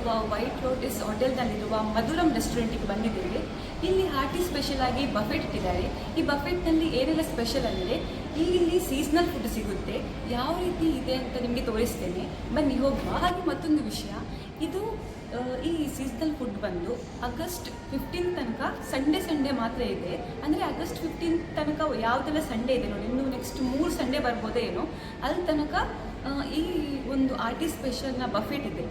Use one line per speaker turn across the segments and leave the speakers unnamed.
ಇರುವ white lotus ಹೋಟೆಲ್ನಲ್ಲಿರುವ ಮಧುರಂ ರೆಸ್ಟೋರೆಂಟಿಗೆ ಬಂದಿದ್ದೇವೆ. ಇಲ್ಲಿ ಹಾರ್ಟಿ ಸ್ಪೆಷಲ್ ಆಗಿ ಬಫೆಟ್ ಇಟ್ಟಿದ್ದಾರೆ. ಈ ಬಫೆಟ್ನಲ್ಲಿ ಏನೆಲ್ಲ ಸ್ಪೆಷಲ್ ಅಂದರೆ ಇಲ್ಲಿ ಸೀಸನಲ್ ಫುಡ್ ಸಿಗುತ್ತೆ. ಯಾವ ರೀತಿ ಇದೆ ಅಂತ ನಿಮಗೆ ತೋರಿಸ್ತೇನೆ, ಬನ್ನಿ ಹೋಗುವ. ಹಾಗೆ ಮತ್ತೊಂದು ವಿಷಯ, ಇದು ಈ ಸೀಸನಲ್ ಫುಡ್ ಬಂದು ಆಗಸ್ಟ್ 15 ತನಕ ಸಂಡೇ ಮಾತ್ರ ಇದೆ. ಅಂದರೆ ಆಗಸ್ಟ್ 15 ತನಕ ಯಾವುದೆಲ್ಲ ಸಂಡೇ ಇದೆ ನೋಡಿ, ಇನ್ನು ನೆಕ್ಸ್ಟ್ 3 ಸಂಡೇ ಬರ್ಬೋದೇ ಏನೋ, ಅಲ್ಲಿ ತನಕ ಈ ಒಂದು ಆರ್ಟಿ ಸ್ಪೆಷಲ್ನ ಬಫೆಟ್ ಇದೆ.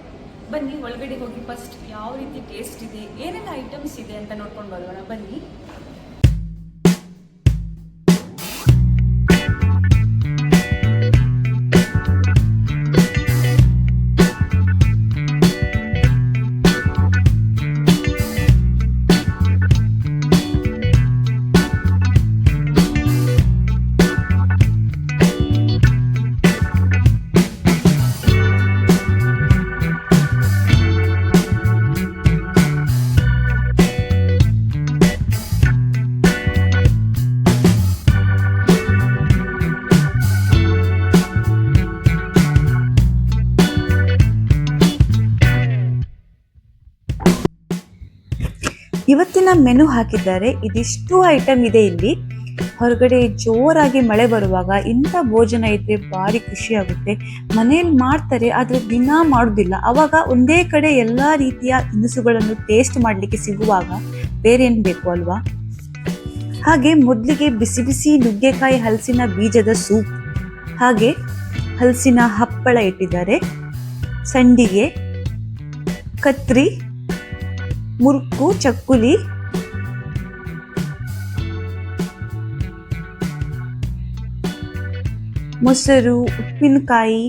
ಬನ್ನಿ ಒಳಗಡೆ ಹೋಗಿ ಫಸ್ಟ್ ಯಾವ ರೀತಿ ಟೇಸ್ಟ್ ಇದೆ, ಏನೆಲ್ಲ ಐಟಮ್ಸ್ ಇದೆ ಅಂತ ನೋಡ್ಕೊಂಡು ಬರೋಣ ಬನ್ನಿ.
ಇವತ್ತಿನ ಮೆನು ಹಾಕಿದ್ದಾರೆ. ಇದಿಷ್ಟು ಐಟಮ್ ಇದೆ ಇಲ್ಲಿ. ಹೊರಗಡೆ ಜೋರಾಗಿ ಮಳೆ ಬರುವಾಗ ಇಂಥ ಭೋಜನ ಇದ್ರೆ ಭಾರಿ ಖುಷಿ ಆಗುತ್ತೆ. ಮನೆಯಲ್ಲಿ ಮಾಡ್ತಾರೆ, ಆದ್ರೆ ದಿನ ಮಾಡುದಿಲ್ಲ. ಅವಾಗ ಒಂದೇ ಕಡೆ ಎಲ್ಲಾ ರೀತಿಯ ತಿನಿಸುಗಳನ್ನು ಟೇಸ್ಟ್ ಮಾಡ್ಲಿಕ್ಕೆ ಸಿಗುವಾಗ ಬೇರೆ ಏನ್ ಬೇಕು ಅಲ್ವಾ. ಹಾಗೆ ಮೊದಲಿಗೆ ಬಿಸಿ ಬಿಸಿ ನುಗ್ಗೆಕಾಯಿ ಹಲಸಿನ ಬೀಜದ ಸೂಪ್, ಹಾಗೆ ಹಲಸಿನ ಹಪ್ಪಳ ಇಟ್ಟಿದ್ದಾರೆ, ಸಂಡಿಗೆ, ಕತ್ರಿ, ಮುರುಕು, ಚಕ್ಕುಲಿ, ಮೊಸರು, ಉಪ್ಪಿನಕಾಯಿ,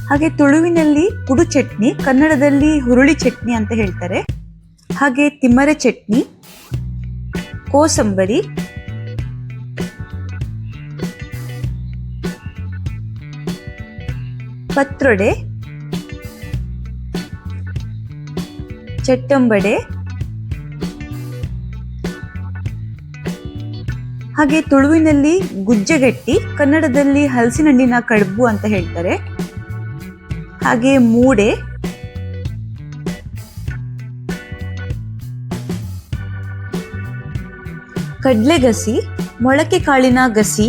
ಹಾಗೆ ತುಳುವಿನಲ್ಲಿ ಕುಡು ಚಟ್ನಿ, ಕನ್ನಡದಲ್ಲಿ ಹುರುಳಿ ಚಟ್ನಿ ಅಂತ ಹೇಳ್ತಾರೆ, ಹಾಗೆ ತಿಮ್ಮರೆ ಚಟ್ನಿ, ಕೋಸಂಬರಿ, ಪತ್ರೊಡೆ, ಚಟ್ಟಂಬಡೆ, ಹಾಗೆ ತುಳುವಿನಲ್ಲಿ ಗುಜ್ಜೆಗಟ್ಟಿ, ಕನ್ನಡದಲ್ಲಿ ಹಲಸಿನ ಹಣ್ಣಿನ ಕಡುಬು ಅಂತ ಹೇಳ್ತಾರೆ, ಹಾಗೆ ಮೂಡೆ, ಕಡ್ಲೆ ಗಸಿ, ಮೊಳಕೆ ಕಾಳಿನ ಗಸಿ,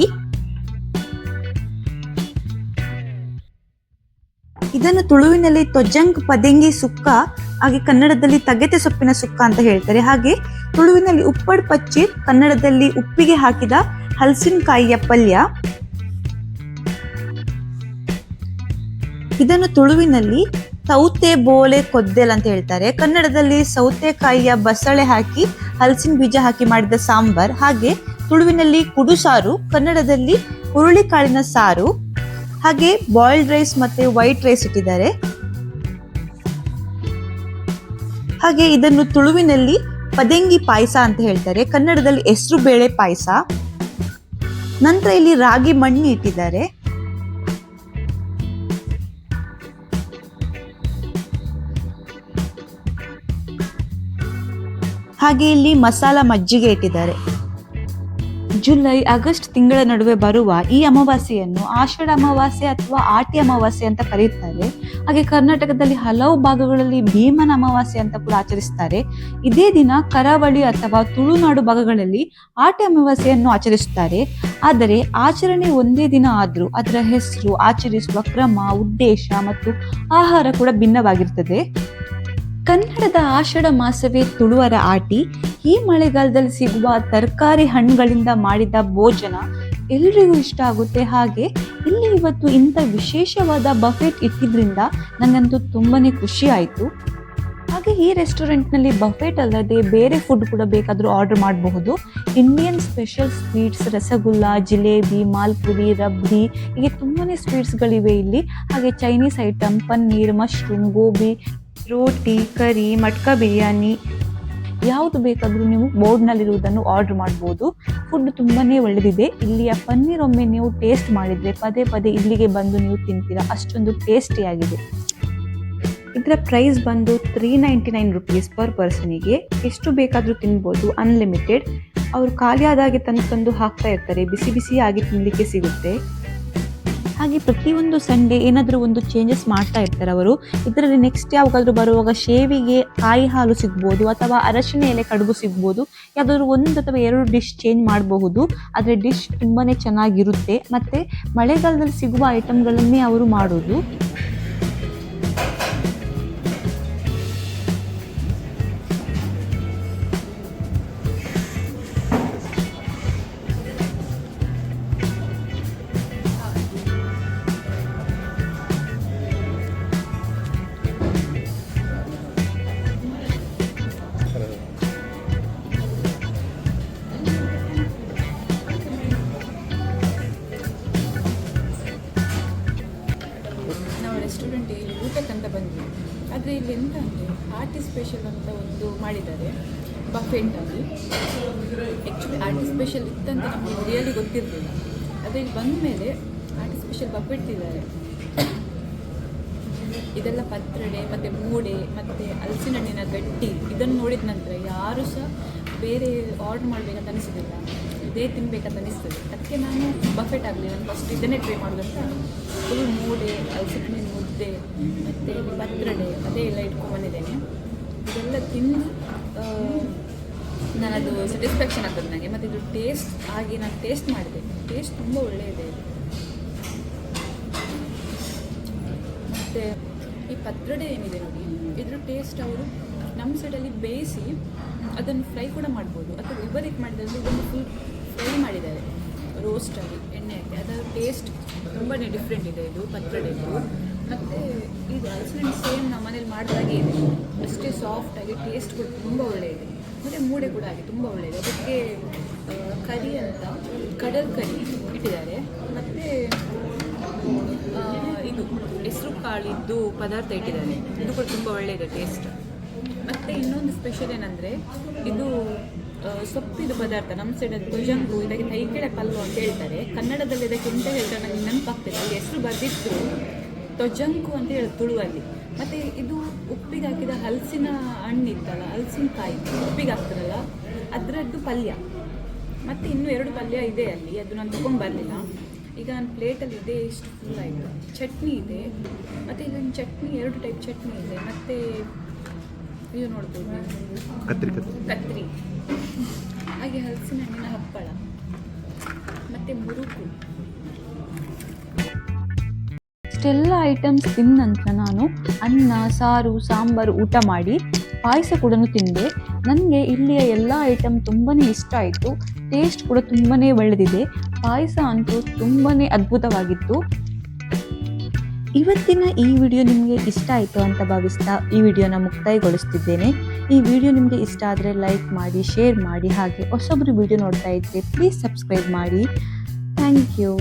ಇದನ್ನು ತುಳುವಿನಲ್ಲಿ ತೊಜ್ಜಂಗ್ ಪದೆಂಗಿ ಸುಕ್ಕ, ಹಾಗೆ ಕನ್ನಡದಲ್ಲಿ ತಗೆತೆ ಸೊಪ್ಪಿನ ಸುಕ್ಕ ಅಂತ ಹೇಳ್ತಾರೆ, ಹಾಗೆ ತುಳುವಿನಲ್ಲಿ ಉಪ್ಪಡ್ ಪಚ್ಚಿ, ಕನ್ನಡದಲ್ಲಿ ಉಪ್ಪಿಗೆ ಹಾಕಿದ ಹಲಸಿನಕಾಯಿಯ ಪಲ್ಯ, ಇದನ್ನು ತುಳುವಿನಲ್ಲಿ ಸೌತೆ ಬೋಲೆ ಕೊದ್ದೆಲ್ ಅಂತ ಹೇಳ್ತಾರೆ, ಕನ್ನಡದಲ್ಲಿ ಸೌತೆಕಾಯಿಯ ಬಸಳೆ ಹಾಕಿ ಹಲಸಿನ ಬೀಜ ಹಾಕಿ ಮಾಡಿದ ಸಾಂಬಾರ್, ಹಾಗೆ ತುಳುವಿನಲ್ಲಿ ಕುಡುಸಾರು, ಕನ್ನಡದಲ್ಲಿ ಹುರುಳಿಕಾಳಿನ ಸಾರು, ಹಾಗೆ ಬಾಯ್ಲ್ಡ್ ರೈಸ್ ಮತ್ತೆ ವೈಟ್ ರೈಸ್ ಇಟ್ಟಿದ್ದಾರೆ. ಹಾಗೆ ಇದನ್ನು ತುಳುವಿನಲ್ಲಿ ಪದೆಂಗಿ ಪಾಯಸ ಅಂತ ಹೇಳ್ತಾರೆ, ಕನ್ನಡದಲ್ಲಿ ಹೆಸರು ಬೇಳೆ ಪಾಯಸ. ನಂತರ ಇಲ್ಲಿ ರಾಗಿ ಮಣ್ಣಿ ಇಟ್ಟಿದ್ದಾರೆ. ಹಾಗೆ ಇಲ್ಲಿ ಮಸಾಲ ಮಜ್ಜಿಗೆ ಇಟ್ಟಿದ್ದಾರೆ. ಜುಲೈ ಆಗಸ್ಟ್ ತಿಂಗಳ ನಡುವೆ ಬರುವ ಈ ಅಮಾವಾಸ್ಯೆಯನ್ನು ಆಷಾಢ ಅಮಾವಾಸ್ಯೆ ಅಥವಾ ಆಟಿ ಅಮಾವಾಸ್ಯೆ ಅಂತ ಕರೆಯುತ್ತಾರೆ. ಹಾಗೆ ಕರ್ನಾಟಕದಲ್ಲಿ ಹಲವು ಭಾಗಗಳಲ್ಲಿ ಭೀಮನ ಅಮಾವಾಸ್ಯೆ ಅಂತ ಕೂಡ ಆಚರಿಸುತ್ತಾರೆ. ಇದೇ ದಿನ ಕರಾವಳಿ ಅಥವಾ ತುಳುನಾಡು ಭಾಗಗಳಲ್ಲಿ ಆಟಿ ಅಮಾವಾಸ್ಯೆಯನ್ನು ಆಚರಿಸುತ್ತಾರೆ. ಆದರೆ ಆಚರಣೆ ಒಂದೇ ದಿನ ಆದ್ರೂ ಅದರ ಹೆಸರು, ಆಚರಿಸುವ ಕ್ರಮ, ಉದ್ದೇಶ ಮತ್ತು ಆಹಾರ ಕೂಡ ಭಿನ್ನವಾಗಿರ್ತದೆ. ಕನ್ನಡದ ಆಷಾಢ ಮಾಸವೇ ತುಳುವರ ಆಟಿ. ಈ ಮಳೆಗಾಲದಲ್ಲಿ ಸಿಗುವ ತರಕಾರಿ ಹಣ್ಣುಗಳಿಂದ ಮಾಡಿದ ಭೋಜನ ಎಲ್ರಿಗೂ ಇಷ್ಟ ಆಗುತ್ತೆ. ಹಾಗೆ ಇಲ್ಲಿ ಇವತ್ತು ಇಂಥ ವಿಶೇಷವಾದ ಬಫೆಟ್ ಇಟ್ಟಿದ್ರಿಂದ ನನಗಂತೂ ತುಂಬಾನೇ ಖುಷಿ ಆಯಿತು. ಹಾಗೆ ಈ ರೆಸ್ಟೋರೆಂಟ್ನಲ್ಲಿ ಬಫೆಟ್ ಅಲ್ಲದೆ ಬೇರೆ ಫುಡ್ ಕೂಡ ಬೇಕಾದರೂ ಆರ್ಡರ್ ಮಾಡಬಹುದು. Indian special sweets, rasgulla, jalebi, malpuri, rabdi, ಹೀಗೆ ತುಂಬಾನೇ ಸ್ವೀಟ್ಸ್ಗಳಿವೆ ಇಲ್ಲಿ. ಹಾಗೆ Chinese item, paneer, mushroom, gobi, roti, curry, matka biryani, ಯಾವುದು ಬೇಕಾದರೂ ನೀವು ಬೋರ್ಡ್ನಲ್ಲಿರುವುದನ್ನು ಆರ್ಡರ್ ಮಾಡ್ಬೋದು. ಫುಡ್ ತುಂಬಾನೇ ಒಳ್ಳೆದಿದೆ. ಇಲ್ಲಿಯ ಪನ್ನೀರ್ ಒಮ್ಮೆ ನೀವು ಟೇಸ್ಟ್ ಮಾಡಿದರೆ ಪದೇ ಪದೇ ಇಲ್ಲಿಗೆ ಬಂದು ನೀವು ತಿಂತೀರಾ, ಅಷ್ಟೊಂದು ಟೇಸ್ಟಿಯಾಗಿದೆ. ಇದರ ಪ್ರೈಸ್ ಬಂದು 399 ರುಪೀಸ್ ಪರ್ ಪರ್ಸನಿಗೆ. ಎಷ್ಟು ಬೇಕಾದರೂ ತಿನ್ಬೋದು, ಅನ್ಲಿಮಿಟೆಡ್. ಅವರು ಖಾಲಿ ಆದಾಗೆ ತಂದು ಹಾಕ್ತಾ ಇರ್ತಾರೆ, ಬಿಸಿ ಬಿಸಿಯಾಗಿ ತಿನ್ನಲಿಕ್ಕೆ ಸಿಗುತ್ತೆ. ಹಾಗೆ ಪ್ರತಿಯೊಂದು ಸಂಡೇ ಏನಾದರೂ ಒಂದು ಚೇಂಜಸ್ ಮಾಡ್ತಾ ಇರ್ತಾರೆ ಅವರು. ಇದರಲ್ಲಿ ನೆಕ್ಸ್ಟ್ ಯಾವಾಗಾದರೂ ಬರುವಾಗ ಶೇವಿಗೆ ಕಾಯಿ ಹಾಲು ಸಿಗ್ಬೋದು ಅಥವಾ ಅರಶಿನ ಎಲೆ ಕಡುಬು ಸಿಗ್ಬೋದು. ಯಾವುದಾದ್ರೂ 1 ಅಥವಾ 2 ಡಿಶ್ ಚೇಂಜ್ ಮಾಡಬಹುದು. ಆದರೆ ಡಿಶ್ ತುಂಬಾ ಚೆನ್ನಾಗಿರುತ್ತೆ ಮತ್ತು ಮಳೆಗಾಲದಲ್ಲಿ ಸಿಗುವ ಐಟಮ್ಗಳನ್ನೇ ಅವರು ಮಾಡೋದು.
ನಾವು ರೆಸ್ಟೋರೆಂಟಿಗೆ ಊಟಕ್ಕಂತ ಬಂದ್ವಿ. ಆದರೆ ಇಲ್ಲಿ ಎಂತ ಅಂದರೆ ಆರ್ಟಿ ಸ್ಪೆಷಲ್ ಅಂತ ಒಂದು ಮಾಡಿದ್ದಾರೆ ಬಫೆಟ್ಟಲ್ಲಿ. ಆ್ಯಕ್ಚುಲಿ ಆರ್ಟಿ ಸ್ಪೆಷಲ್ ಇತ್ತಂತ ನಮಗೆ ರಿಯಲಿ ಗೊತ್ತಿರಲಿಲ್ಲ. ಆದರೆ ಇಲ್ಲಿ ಬಂದ ಮೇಲೆ ಆರ್ಟಿ ಸ್ಪೆಷಲ್ ಬಫೆಟ್ ಇದ್ದಾರೆ. ಇದೆಲ್ಲ ಪತ್ರೊಡೆ ಮತ್ತು ಮೂಡೆ ಮತ್ತು ಹಲಸಿನ ಹಣ್ಣಿನ ಗಟ್ಟಿ ಇದನ್ನು ನೋಡಿದ ನಂತರ ಯಾರೂ ಸಹ ಬೇರೆ ಆರ್ಡ್ರ್ ಮಾಡಬೇಕಂತ ಅನಿಸೋದಿಲ್ಲ, ಇದೇ ತಿನ್ನಬೇಕಂತ ಅನಿಸ್ತದೆ. ಅದಕ್ಕೆ ನಾನು ಬಫೆಟ್ ಆಗಲಿ ನಾನು ಫಸ್ಟ್ ಇದನ್ನೇ ಟ್ರೈ ಮಾಡೋದಂತ ಫುಲ್ ಮೂಡೆ, ಹಲಸಿನ ಹಣ್ಣಿನ ಮುದ್ದೆ ಮತ್ತು ಪತ್ರೊಡೆ ಅದೇ ಎಲ್ಲ ಇಟ್ಕೊಂಡ್ಬಂದಿದ್ದೇನೆ. ಇದೆಲ್ಲ ತಿಂದು ನನ್ನದು ಸ್ಯಾಟಿಸ್ಫ್ಯಾಕ್ಷನ್ ಆಗ್ತದೆ ನನಗೆ. ಮತ್ತು ಇದು ಟೇಸ್ಟ್ ಆಗಿ ನಾನು ಟೇಸ್ಟ್ ಮಾಡಿದೆ, ಟೇಸ್ಟ್ ತುಂಬ ಒಳ್ಳೆಯದೇ ಇದೆ. ಮತ್ತು ಈ ಪತ್ರೊಡೆ ಏನಿದೆ ನೋಡಿ, ಇದ್ರ ಟೇಸ್ಟ್ ಅವರು ನಮ್ಮ ಸೈಡಲ್ಲಿ ಬೇಯಿಸಿ ಅದನ್ನು ಫ್ರೈ ಕೂಡ ಮಾಡ್ಬೋದು, ಅಥವಾ ಇಬ್ಬರಿಗೆ ಮಾಡಿದಲ್ಲಿ ಇದನ್ನು ಫುಲ್ ಫ್ರೈ ಮಾಡಿದ್ದಾರೆ ರೋಸ್ಟಾಗಿ ಎಣ್ಣೆ ಹಾಕಿ. ಅದರ ಟೇಸ್ಟ್ ತುಂಬಾ ಡಿಫ್ರೆಂಟ್ ಇದೆ ಇದು ಪತ್ರೊಡೆದು. ಮತ್ತು ಇದು ಹಲಸಿನ ಸೇಮ್ ನಮ್ಮ ಮನೇಲಿ ಮಾಡಿದಾಗೆ ಇದೆ, ಅಷ್ಟೇ ಸಾಫ್ಟಾಗಿ ಟೇಸ್ಟ್ ಕೂಡ ತುಂಬ ಒಳ್ಳೆಯದೆ. ಮತ್ತು ಮೂಡೆ ಕೂಡ ಹಾಗೆ ತುಂಬ ಒಳ್ಳೆಯದು. ಅದಕ್ಕೆ ಕರಿ ಅಂತ ಕಡಲ್ ಕರಿ ಇಟ್ಟಿದ್ದಾರೆ. ಮತ್ತು ಇದು ಹೆಸರು ಕಾಳಿದ್ದು ಪದಾರ್ಥ ಇಟ್ಟಿದ್ದಾರೆ, ಇದು ಕೂಡ ತುಂಬ ಒಳ್ಳೆಯದು ಟೇಸ್ಟ್. ಮತ್ತು ಇನ್ನೊಂದು ಸ್ಪೆಷಲ್ ಏನಂದರೆ ಇದು ಸೊಪ್ಪಿದು ಪದಾರ್ಥ. ನಮ್ಮ ಸೈಡಲ್ಲಿ ತೊಜಂಗು, ಇದಕ್ಕೆ ತೈಕೆಳೆ ಪಲ್ವ ಅಂತ ಹೇಳ್ತಾರೆ. ಕನ್ನಡದಲ್ಲಿ ಇದಕ್ಕೆ ಎಂತ ಹೇಳ್ತಾರೆ ನನಗೆ ನೆನಪಾಗ್ತದೆ, ಅಲ್ಲಿ ಹೆಸರು ಬರೆದಿತ್ತು ತೊಜಂಕು ಅಂತ ಹೇಳೋದು ತುಳುವಲ್ಲಿ. ಮತ್ತು ಇದು ಉಪ್ಪಿಗೆ ಹಾಕಿದ ಹಲಸಿನ ಹಣ್ಣಿತ್ತಲ್ಲ, ಹಲಸಿನಕಾಯಿ ಉಪ್ಪಿಗೆ ಹಾಕ್ತಾರಲ್ಲ ಅದರದ್ದು ಪಲ್ಯ. ಮತ್ತು ಇನ್ನೂ 2 ಪಲ್ಯ ಇದೆ ಅಲ್ಲಿ, ಅದು ನಾನು ತೊಗೊಂಡು ಬರಲಿಲ್ಲ. ಈಗ ನನ್ನ ಪ್ಲೇಟಲ್ಲಿ ಇದೆ, ಇಷ್ಟು ಫುಲ್ ಆಯಿತು. ಚಟ್ನಿ ಇದೆ, ಮತ್ತು ಇಲ್ಲೊಂದು ಚಟ್ನಿ 2 ಟೈಪ್ ಚಟ್ನಿ ಇದೆ. ಮತ್ತು ಇದು ನೋಡ್ಬೋದು ಕತ್ರಿ, ಹಾಗೆ ಹಲಸಿನ ಹಣ್ಣಿನ ಹಪ್ಪಳ ಮತ್ತು ಮುರುಕು.
ಇಷ್ಟೆಲ್ಲ ಐಟಮ್ಸ್ ತಿಂದ ನಂತರ ನಾನು ಅನ್ನ, ಸಾರು, ಸಾಂಬಾರು ಊಟ ಮಾಡಿ ಪಾಯಸ ಕೂಡ ತಿಂದೆ. ನನಗೆ ಇಲ್ಲಿಯ ಎಲ್ಲ ಐಟಮ್ ತುಂಬಾ ಇಷ್ಟ ಆಯಿತು. ಟೇಸ್ಟ್ ಕೂಡ ತುಂಬಾ ಒಳ್ಳೆದಿದೆ. ಪಾಯಸ ಅಂತೂ ತುಂಬಾ ಅದ್ಭುತವಾಗಿತ್ತು. ಇವತ್ತಿನ ಈ ವಿಡಿಯೋ ನಿಮಗೆ ಇಷ್ಟ ಆಯಿತು ಅಂತ ಭಾವಿಸ್ತಾ ಈ ವಿಡಿಯೋನ ಮುಕ್ತಾಯಗೊಳಿಸ್ತಿದ್ದೇನೆ. ಈ ವಿಡಿಯೋ ನಿಮಗೆ ಇಷ್ಟ ಆದರೆ ಲೈಕ್ ಮಾಡಿ, ಶೇರ್ ಮಾಡಿ, ಹಾಗೆ ಹೊಸೊಬ್ಬರು ವಿಡಿಯೋ ನೋಡ್ತಾ ಇದ್ದರೆ ಪ್ಲೀಸ್ ಸಬ್ಸ್ಕ್ರೈಬ್ ಮಾಡಿ. Thank you.